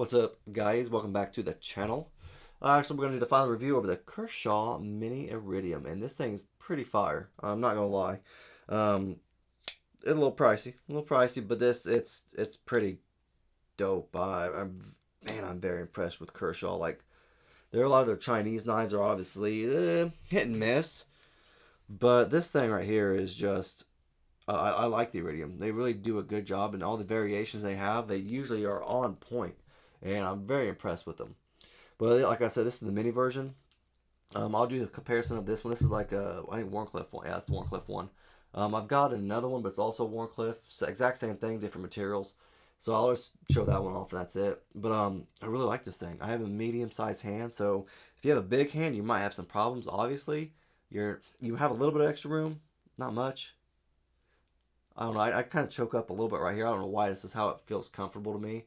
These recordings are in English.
What's up, guys? Welcome back to the channel. Actually, we're going to do the final review over the Kershaw Mini Iridium, and this thing's pretty fire. I'm not going to lie. It's a little pricey, but it's pretty dope. I'm very impressed with Kershaw. Like, there are a lot of their Chinese knives are obviously hit and miss, but this thing right here is just. I like the Iridium. They really do a good job, and all the variations they have, they usually are on point, and I'm very impressed with them. But like I said, this is the mini version. I'll do a comparison of this one. This is like I think Warncliffe one. Yeah, it's the Warncliffe one. I've got another one, but it's also Warncliffe. Exact same thing, different materials. So I'll just show that one off, and that's it. But I really like this thing. I have a medium-sized hand, so if you have a big hand, you might have some problems. Obviously, you have a little bit of extra room, not much. I don't know. I kind of choke up a little bit right here. I don't know why. This is how it feels comfortable to me.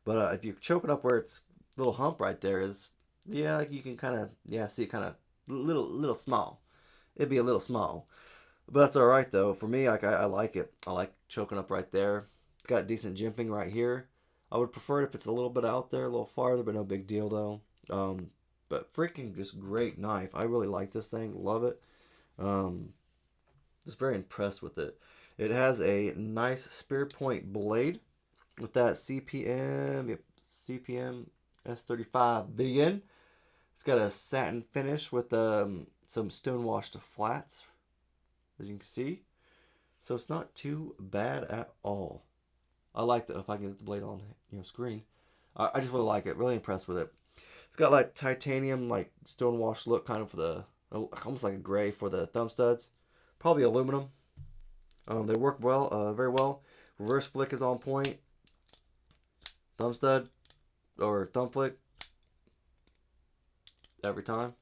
But if you're choking up where it's little hump right there is, yeah, like you can kind of, yeah, see, kind of little small. It'd be a little small, but that's all right though. For me, like I like it. I like choking up right there. It's got decent jimping right here. I would prefer it if it's a little bit out there, a little farther, but no big deal though. But freaking just great knife. I really like this thing. Love it. Um, just very impressed with it. It has a nice spear point blade with that CPM S35 begin. It's got a satin finish with some stone washed flats, as you can see. So it's not too bad at all. I like that if I can get the blade on screen. I just really like it. Really impressed with it. It's got like titanium, like stone washed look, kind of for the almost like a gray for the thumb studs. Probably aluminum. They work well, very well. Reverse flick is on point. Thumb stud or thumb flick every time.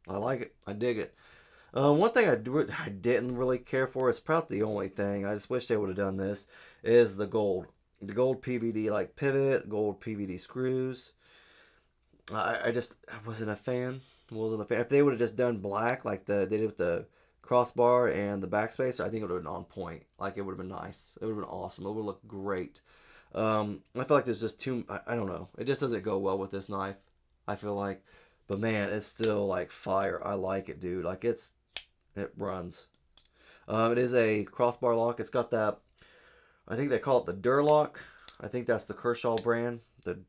I like it. I dig it. One thing I didn't really care for, it's probably the only thing, I just wish they would have done this, is the gold. The gold PVD like pivot, gold PVD screws. I wasn't a fan. If they would have just done black like they did with the crossbar and the backspacer, I think it would have been on point. Like it would have been nice. It would have been awesome. It would have looked great. I feel like there's just too. I don't know. It just doesn't go well with this knife. I feel like, but man, it's still like fire. I like it, dude. Like it runs. It is a crossbar lock. It's got that. I think they call it the Durlock. I think that's the Kershaw brand. The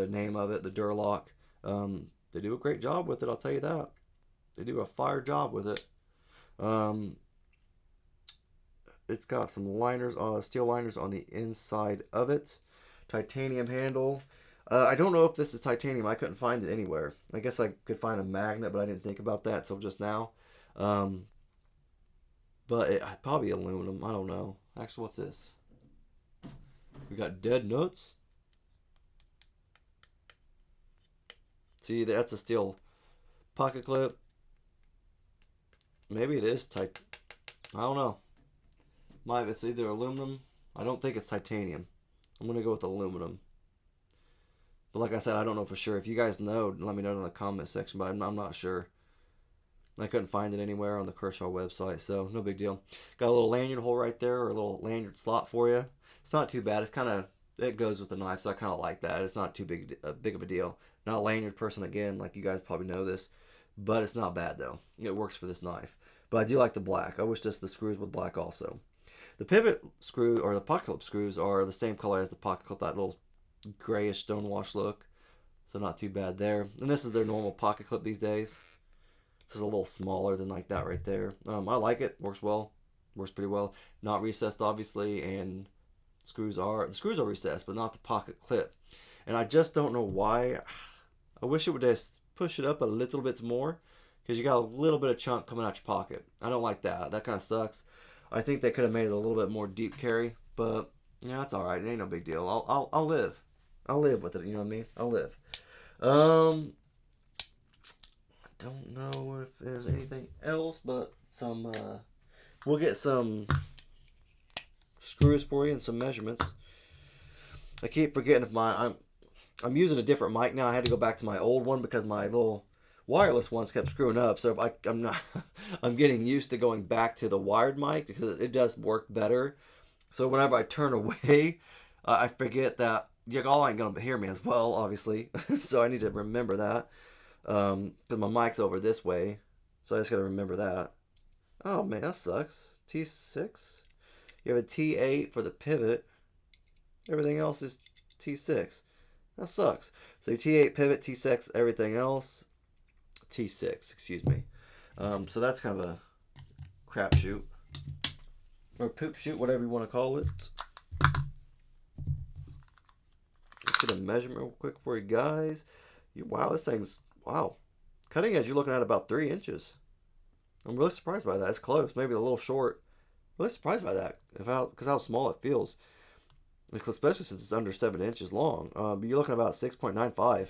name of it, the Durlock. They do a great job with it. I'll tell you that. They do a fire job with it. It's got some liners, steel liners on the inside of it. Titanium handle. I don't know if this is titanium. I couldn't find it anywhere. I guess I could find a magnet, but I didn't think about that until just now. But probably aluminum. I don't know. Actually, what's this? We got dead nuts. See, that's a steel pocket clip. Maybe it is tight. I don't know. It's either aluminum. I don't think it's titanium. I'm gonna go with aluminum. But like I said, I don't know for sure. If you guys know, let me know in the comment section. But I'm not sure. I couldn't find it anywhere on the Kershaw website, so no big deal. Got a little lanyard hole right there, or a little lanyard slot for you. It's not too bad. It goes with the knife, so I kind of like that. It's not too big of a deal. Not a lanyard person again, like you guys probably know this, but it's not bad though. It works for this knife. But I do like the black. I wish the screws were black also. The pivot screw or the pocket clip screws are the same color as the pocket clip, that little grayish stonewash look. So not too bad there. And this is their normal pocket clip these days. This is a little smaller than like that right there. I like it. Works well. Works pretty well. Not recessed obviously, and the screws are recessed, but not the pocket clip. And I just don't know why. I wish it would just push it up a little bit more, because you got a little bit of chunk coming out your pocket. I don't like that. That kind of sucks. I think they could have made it a little bit more deep carry, but yeah, that's all right. It ain't no big deal. I'll live. I'll live with it. You know what I mean? I'll live. I don't know if there's anything else, but we'll get some screws for you and some measurements. I keep forgetting if I'm using a different mic now. I had to go back to my old one because my little wireless ones kept screwing up. So if I'm not, I'm getting used to going back to the wired mic because it does work better. So whenever I turn away, I forget that y'all ain't gonna hear me as well, obviously. So I need to remember that. Because my mic's over this way. So I just gotta remember that. Oh man, that sucks. T6. You have a T8 for the pivot. Everything else is T6. That sucks. So T8 pivot, T6, everything else, T6, excuse me. So that's kind of a crapshoot. Or poop shoot, whatever you want to call it. Let's get a measurement real quick for you guys. Wow, this thing's, wow. Cutting edge, you're looking at about 3 inches. I'm really surprised by that. It's close, maybe a little short. Really surprised by that, because how small it feels. Especially since it's under 7 inches long. But you're looking at about 6.95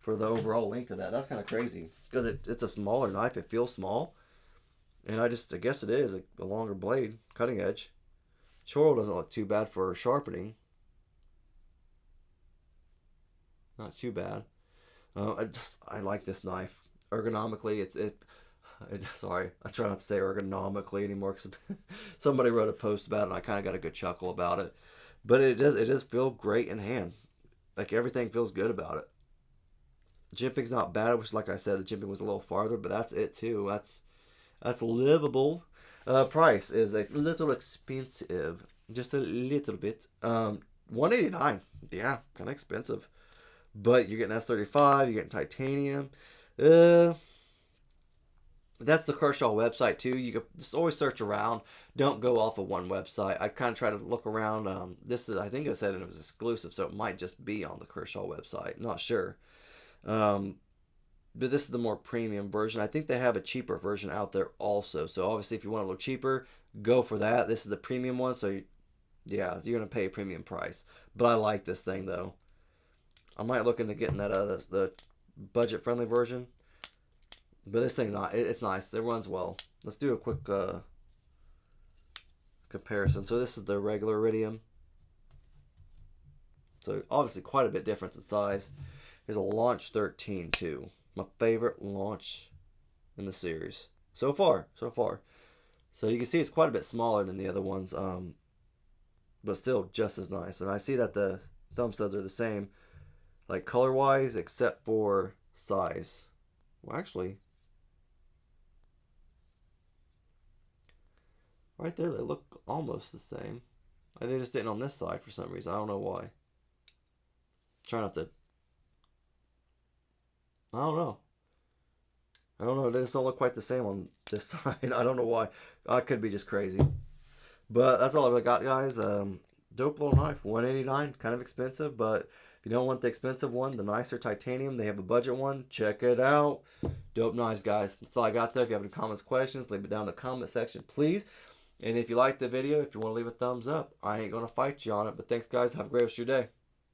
for the overall length of that. That's kind of crazy, because it's a smaller knife. It feels small. And I guess it is a longer blade, cutting edge. Chorl doesn't look too bad for sharpening. Not too bad. I like this knife. Ergonomically, sorry, I try not to say ergonomically anymore because somebody wrote a post about it and I kind of got a good chuckle about it. But it does feel great in hand. Like everything feels good about it. Jimping's not bad, which like I said, the jimping was a little farther, but that's it too. That's livable. Price is a little expensive. Just a little bit. $189. Yeah, kind of expensive. But you're getting S35, you're getting titanium. That's the Kershaw website too. You can just always search around. Don't go off of one website. I kind of try to look around. I think it said it was exclusive, so it might just be on the Kershaw website. Not sure. But this is the more premium version. I think they have a cheaper version out there also. So obviously, if you want a little cheaper, go for that. This is the premium one, so yeah, you're gonna pay a premium price. But I like this thing though. I might look into getting that the budget friendly version. But this thing, it's nice. It runs well. Let's do a quick comparison. So this is the regular Iridium. So obviously quite a bit difference in size. Here's a Launch 13 too. My favorite launch in the series. So far. So you can see it's quite a bit smaller than the other ones. But still just as nice. And I see that the thumb studs are the same, like color wise, except for size. Well, actually, right there they look almost the same. They just didn't on this side for some reason. I don't know why. Try not to. I don't know. They just don't look quite the same on this side. I don't know why. I could be just crazy. But that's all I really got, guys. Dope little knife, $189, kind of expensive, but if you don't want the expensive one, the nicer titanium, they have a budget one. Check it out. Dope knives, guys. That's all I got there. If you have any comments, questions, leave it down in the comment section, please. And if you liked the video, if you want to leave a thumbs up, I ain't going to fight you on it. But thanks, guys. Have a great rest of your day.